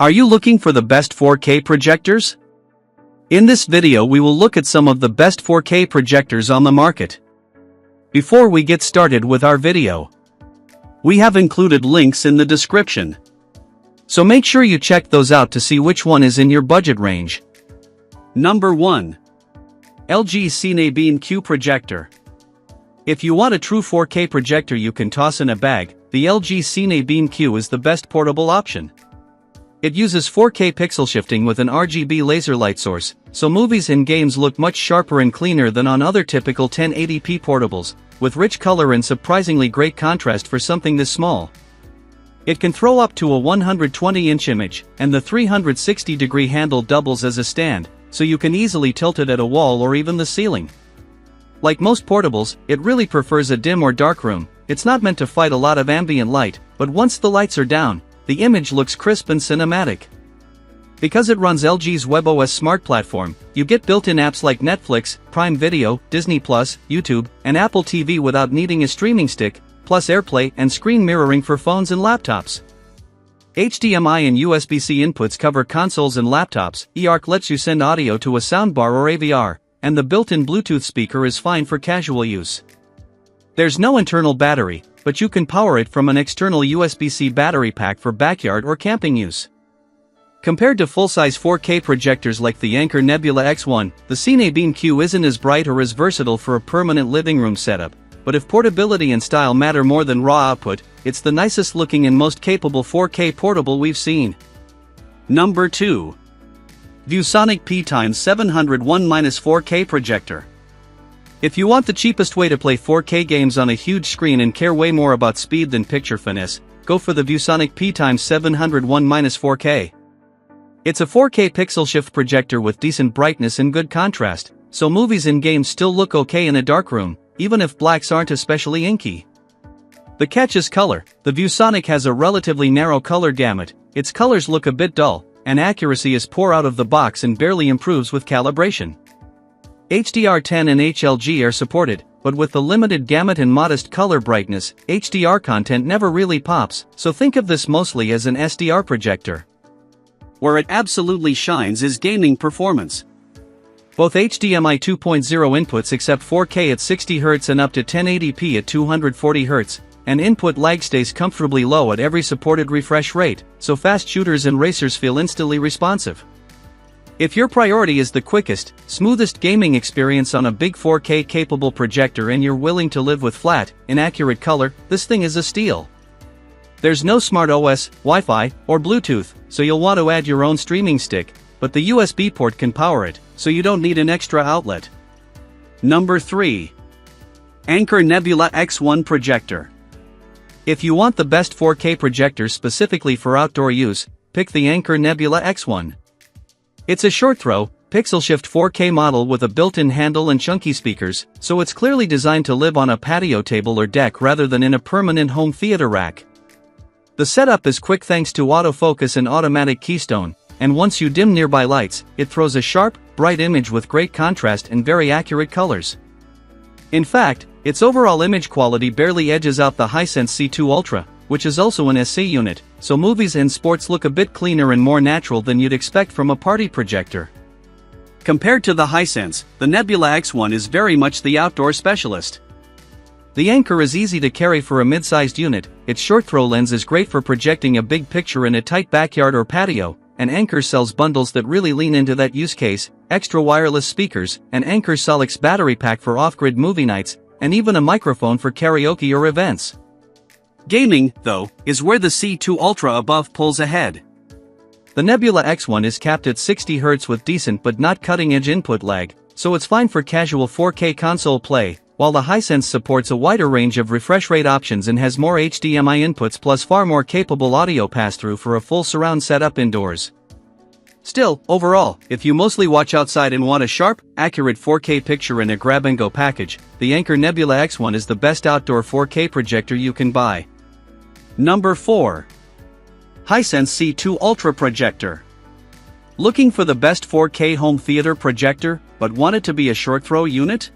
Are you looking for the best 4K projectors? In this video we will look at some of the best 4K projectors on the market. Before we get started with our video, we have included links in the description. So make sure you check those out to see which one is in your budget range. Number 1. LG CineBeam Q Projector. If you want a true 4K projector you can toss in a bag, the LG CineBeam Q is the best portable option. It uses 4K pixel shifting with an RGB laser light source, so movies and games look much sharper and cleaner than on other typical 1080p portables, with rich color and surprisingly great contrast for something this small. It can throw up to a 120-inch image, and the 360-degree handle doubles as a stand, so you can easily tilt it at a wall or even the ceiling. Like most portables, it really prefers a dim or dark room. It's not meant to fight a lot of ambient light, but once the lights are down, the image looks crisp and cinematic. Because it runs LG's WebOS smart platform, you get built-in apps like Netflix, Prime Video, Disney+, YouTube, and Apple TV without needing a streaming stick, plus AirPlay and screen mirroring for phones and laptops. HDMI and USB-C inputs cover consoles and laptops. eARC lets you send audio to a soundbar or AVR, and the built-in Bluetooth speaker is fine for casual use. There's no internal battery, but you can power it from an external USB-C battery pack for backyard or camping use. Compared to full-size 4K projectors like the Anker Nebula X1, the CineBeam Q isn't as bright or as versatile for a permanent living room setup, but if portability and style matter more than raw output, it's the nicest looking and most capable 4K portable we've seen. Number 2. ViewSonic P x701-4K Projector. If you want the cheapest way to play 4K games on a huge screen and care way more about speed than picture finesse, go for the ViewSonic P x701-4K. It's a 4K pixel shift projector with decent brightness and good contrast, so movies and games still look okay in a dark room, even if blacks aren't especially inky. The catch is color. The ViewSonic has a relatively narrow color gamut, its colors look a bit dull, and accuracy is poor out of the box and barely improves with calibration. HDR10 and HLG are supported, but with the limited gamut and modest color brightness, HDR content never really pops, so think of this mostly as an SDR projector. Where it absolutely shines is gaming performance. Both HDMI 2.0 inputs accept 4K at 60 Hz and up to 1080p at 240 Hz, and input lag stays comfortably low at every supported refresh rate, so fast shooters and racers feel instantly responsive. If your priority is the quickest, smoothest gaming experience on a big 4K capable projector and you're willing to live with flat, inaccurate color, this thing is a steal. There's no smart OS, Wi-Fi, or Bluetooth, so you'll want to add your own streaming stick, but the USB port can power it, so you don't need an extra outlet. Number 3. Anker Nebula X1 Projector. If you want the best 4K projector specifically for outdoor use, pick the Anker Nebula X1. It's a short-throw, pixel-shift 4K model with a built-in handle and chunky speakers, so it's clearly designed to live on a patio table or deck rather than in a permanent home theater rack. The setup is quick thanks to autofocus and automatic keystone, and once you dim nearby lights, it throws a sharp, bright image with great contrast and very accurate colors. In fact, its overall image quality barely edges out the Hisense C2 Ultra, which is also an SC unit, so movies and sports look a bit cleaner and more natural than you'd expect from a party projector. Compared to the Hisense, the Nebula X1 is very much the outdoor specialist. The Anker is easy to carry for a mid-sized unit, its short-throw lens is great for projecting a big picture in a tight backyard or patio, and Anker sells bundles that really lean into that use case, extra wireless speakers, an Anker Solix battery pack for off-grid movie nights, and even a microphone for karaoke or events. Gaming, though, is where the C2 Ultra above pulls ahead. The Nebula X1 is capped at 60 Hz with decent but not cutting-edge input lag, so it's fine for casual 4K console play, while the Hisense supports a wider range of refresh rate options and has more HDMI inputs plus far more capable audio pass-through for a full surround setup indoors. Still, overall, if you mostly watch outside and want a sharp, accurate 4K picture in a grab-and-go package, the Anker Nebula X1 is the best outdoor 4K projector you can buy. Number 4. Hisense C2 Ultra Projector. Looking for the best 4K home theater projector, but want it to be a short-throw unit?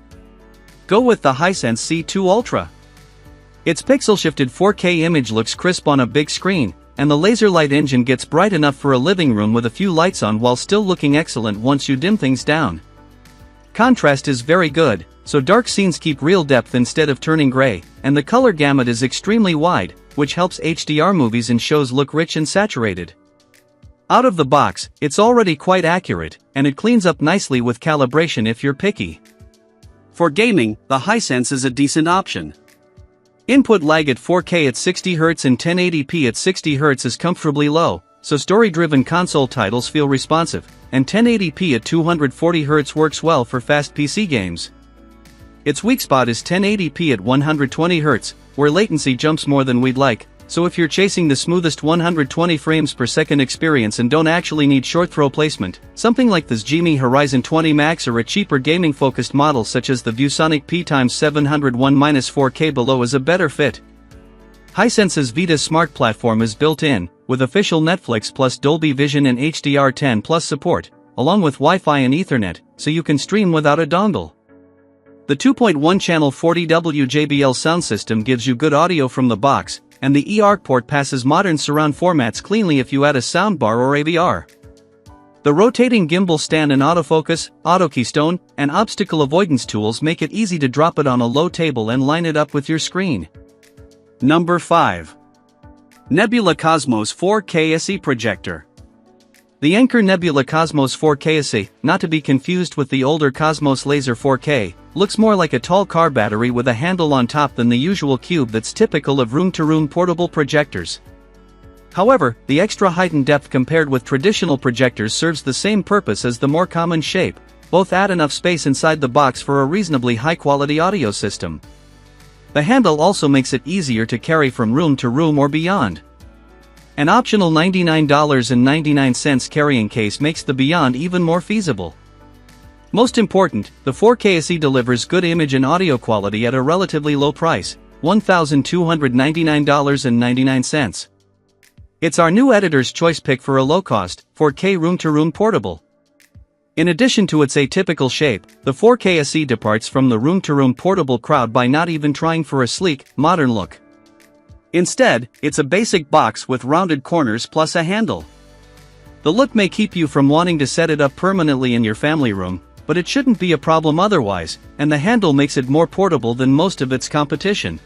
Go with the Hisense C2 Ultra. Its pixel-shifted 4K image looks crisp on a big screen, and the laser light engine gets bright enough for a living room with a few lights on while still looking excellent once you dim things down. Contrast is very good, so dark scenes keep real depth instead of turning gray, and the color gamut is extremely wide, which helps HDR movies and shows look rich and saturated. Out of the box, it's already quite accurate, and it cleans up nicely with calibration if you're picky. For gaming, the Hisense is a decent option. Input lag at 4K at 60Hz and 1080p at 60Hz is comfortably low, so story-driven console titles feel responsive, and 1080p at 240Hz works well for fast PC games. Its weak spot is 1080p at 120Hz, where latency jumps more than we'd like, so if you're chasing the smoothest 120 frames per second experience and don't actually need short throw placement, something like the Xgimi Horizon 20 Max or a cheaper gaming-focused model such as the ViewSonic P701-4K below is a better fit. Hisense's Vita Smart Platform is built in, with official Netflix plus Dolby Vision and HDR10 Plus support, along with Wi-Fi and Ethernet, so you can stream without a dongle. The 2.1-channel 40W JBL sound system gives you good audio from the box, and the eARC port passes modern surround formats cleanly if you add a soundbar or AVR. The rotating gimbal stand and autofocus, auto keystone, and obstacle avoidance tools make it easy to drop it on a low table and line it up with your screen. Number 5. Nebula Cosmos 4K SE Projector. The Anker Nebula Cosmos 4K SE, not to be confused with the older Cosmos Laser 4K, looks more like a tall car battery with a handle on top than the usual cube that's typical of room-to-room portable projectors. However, the extra height and depth compared with traditional projectors serves the same purpose as the more common shape. Both add enough space inside the box for a reasonably high-quality audio system. The handle also makes it easier to carry from room to room or beyond. An optional $99.99 carrying case makes the beyond even more feasible. Most important, the 4K SE delivers good image and audio quality at a relatively low price, $1,299.99. It's our new editor's choice pick for a low-cost, 4K room-to-room portable. In addition to its atypical shape, the 4K SE departs from the room-to-room portable crowd by not even trying for a sleek, modern look. Instead, it's a basic box with rounded corners plus a handle. The look may keep you from wanting to set it up permanently in your family room, but it shouldn't be a problem otherwise, and the handle makes it more portable than most of its competition.